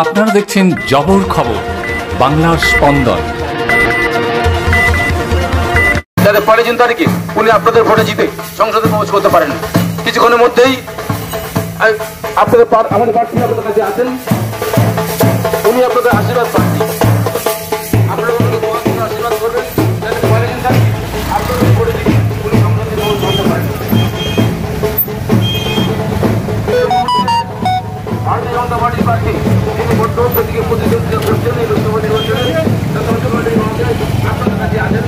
আপনারা দেখছেন জবর খবর, বাংলার স্পন্দন। যাতে পরে 3 তারিখে উনি আপনাদের ভোটে জিতে সংসদে প্রবেশ করতে পারেন। কিছুক্ষণের মধ্যেই আপনাদের আমাদের প্রার্থী আপনাদের কাছে আছেন, উনি আপনাদের আশীর্বাদ প্রার্থী। আপনারা আশীর্বাদ করবেন যাতে পরে 3 তারিখে আপনাদের ভোটে জিতে উনি সংসদে প্রবেশ করতে পারেন। ভারতীয় জনতা পার্টির প্রার্থী তিনি ভোট থেকে প্রতিদ্বন্দ্বিতা করছেন এই লোকসভা নির্বাচনে। আপনাদের কাছে আছেন,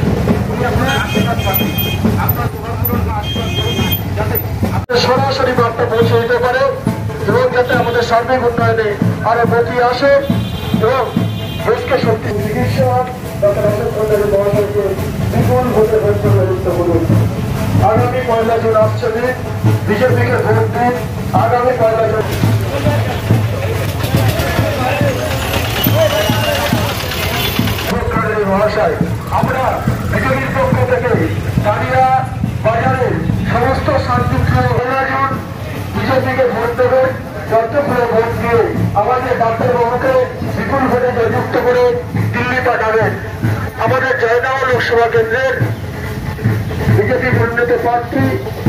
উনি আপনার আশীর্বাদ প্রার্থী। আপনার আশীর্বাদ করুন যাতে সরাসরি বার্তা পৌঁছে দিতে পারে এবং যাতে আমাদের সার্বিক উন্নয়নে আরো গতি আসে এবং দেশকে শক্তি চিকিৎসা বিপুল ভোটে ভোট প্রতিনিধিত্ব করুন। আগামী 1 জুন আসছে দিন, বিজেপিকে ভোট দিন। আগামী 1 জুন মহাশয়, আমরা বিজেপির পক্ষ থেকে দাঁড়িয়া বাজারে সমস্ত শান্তিপ্রিয় জুন বিজেপিকে ভোট দেবে। যতগুলো ভোট দিয়ে আমাদের ডাক্তারবাবুকে বিপুল ভোটে জয়যুক্ত করে দিল্লি পাঠাবেন। আমাদের জয়নগর লোকসভা কেন্দ্রের বিজেপি মনোনীত প্রার্থী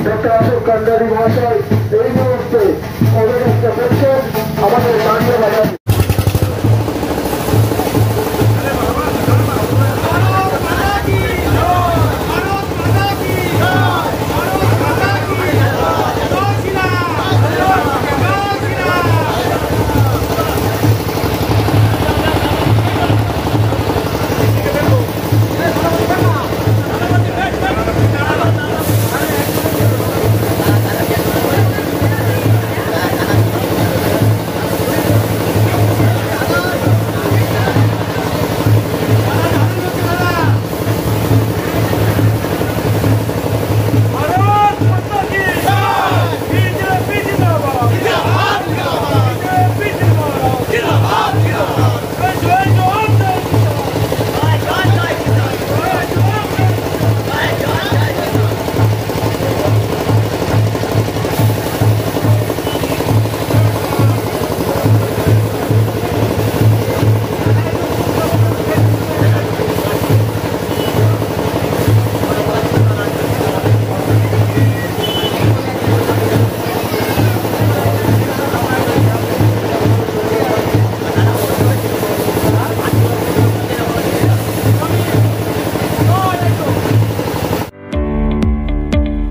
ডক্টর অশোক কান্ডারি মহাশয় এই মুহূর্তে পদযাত্রা করছেন আমাদের দাঁড়িয়া বাজারে।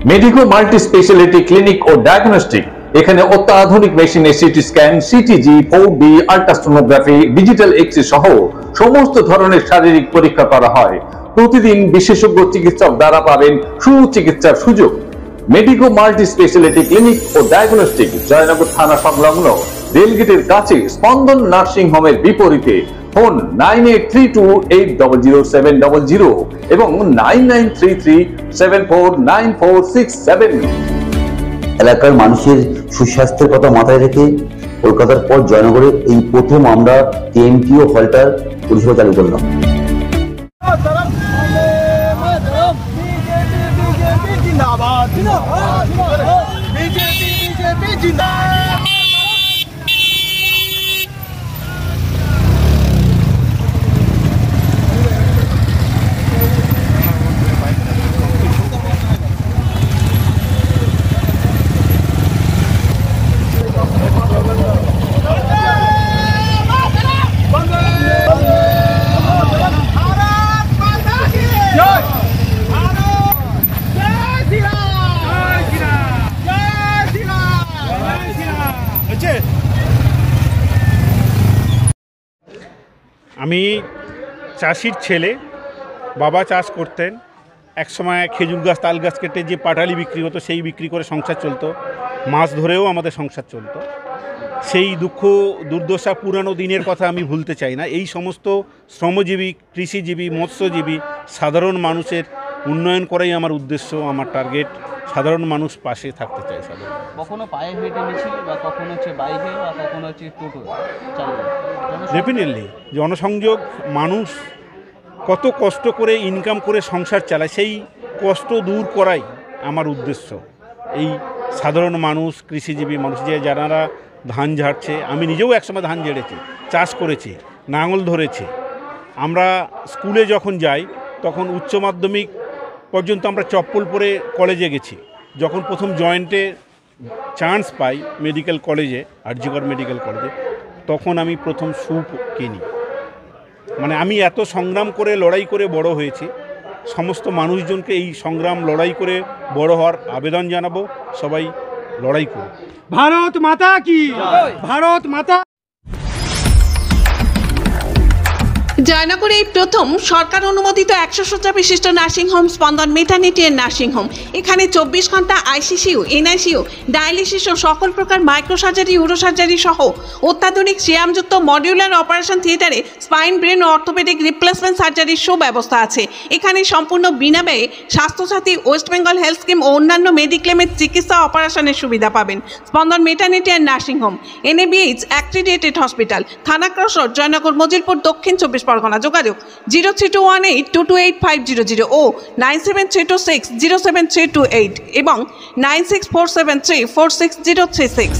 মেডিকো মাল্টি স্পেশালিটি ক্লিনিক ও ডায়াগনস্টিক, এখানে অত্যাধুনিক মেশিনে CT scan, CTG, 4D, ultrasonography, digital x-ray সহ সমস্ত ধরনের শারীরিক পরীক্ষা করা হয়। প্রতিদিন বিশেষজ্ঞ চিকিৎসক দ্বারা পাবেন সুচিকিৎসার সুযোগ। মেডিকো মাল্টি স্পেশালিটি ক্লিনিক ও ডায়াগনস্টিক জয়নগর থানা সংলগ্ন রেলগেটের কাছে স্পন্দন নার্সিং হোমের বিপরীতে। ফোন 9832800700 এবং 9933749467। এলাকার মানুষের সুস্বাস্থ্যের কথা মাথায় রেখে কলকাতার পর জয়নগরে এই প্রথম আমরা কেএমটিও হলটার পরিষেবা চালু করলাম। আমি চাষির ছেলে, বাবা চাষ করতেন। একসময় খেজুর গাছ, তাল গাছ কেটে যে পাটালি বিক্রি হতো সেই বিক্রি করে সংসার চলতো, মাছ ধরেও আমাদের সংসার চলতো। সেই দুঃখ দুর্দশা পুরানো দিনের কথা আমি ভুলতে চাই না। এই সমস্ত শ্রমজীবী, কৃষিজীবী, মৎস্যজীবী সাধারণ মানুষের উন্নয়ন করাই আমার উদ্দেশ্য, আমার টার্গেট। সাধারণ মানুষ পাশে থাকতে চাই। সাধারণ কখনো পায়ে হেঁটে মিছিল বা কখনো হচ্ছে বাইকে বা কখনো হচ্ছে টোটো চালানো। ডেফিনেটলি জনসংযোগ, মানুষ কত কষ্ট করে ইনকাম করে সংসার চালায়, সেই কষ্ট দূর করাই আমার উদ্দেশ্য। এই সাধারণ মানুষ, কৃষিজীবী মানুষ, যে যারা ধান ঝাড়ছে। আমি নিজেও একসময় ধান ঝেড়েছি, চাষ করেছি, নাঙল ধরেছি। আমরা স্কুলে যখন যাই তখন উচ্চ মাধ্যমিক পর্যন্ত আমরা চপ্পল পরে কলেজে গেছি। যখন প্রথম জয়েন্টে চান্স পাই মেডিকেল কলেজে, আরজিকর মেডিকেল কলেজে, তখন আমি প্রথম শু কিনি। মানে আমি এত সংগ্রাম করে লড়াই করে বড় হয়েছি। সমস্ত মানুষজনকে এই সংগ্রাম লড়াই করে বড় হওয়ার আবেদন জানাবো, সবাই লড়াই করুন। ভারত মাতা কি, ভারত মাতা। জয়নগরে এই প্রথম সরকার অনুমোদিত 100 শয্যা বিশিষ্ট নার্সিংহোম স্পন্দন মেটার্নিটি এন্ড নার্সিংহোম। এখানে 24 ঘন্টা আইসিসিউ, এনআইসিউ, ডায়ালিসিস ও সকল প্রকার মাইক্রোসার্জারি, ইউরোসার্জারি সহ অত্যাধুনিক সিয়ামযুক্ত মডিউলার অপারেশন থিয়েটারে স্পাইন, ব্রেন ও অর্থোপেডিক রিপ্লেসমেন্ট সার্জারির সুব্যবস্থা আছে। এখানে সম্পূর্ণ বিনাব্যয়ে Swasthya Sathi, West Bengal health scheme ও অন্যান্য মেডিক্লেমের চিকিৎসা অপারেশনের সুবিধা পাবেন। Spandan maternity and nursing home, NABH accredited hospital, Thana cross road, Joynagar, Majilpur, Dakshin 24 Pargana. যোগাযোগ 0321822850 ও 9732607328 এবং 9647346036।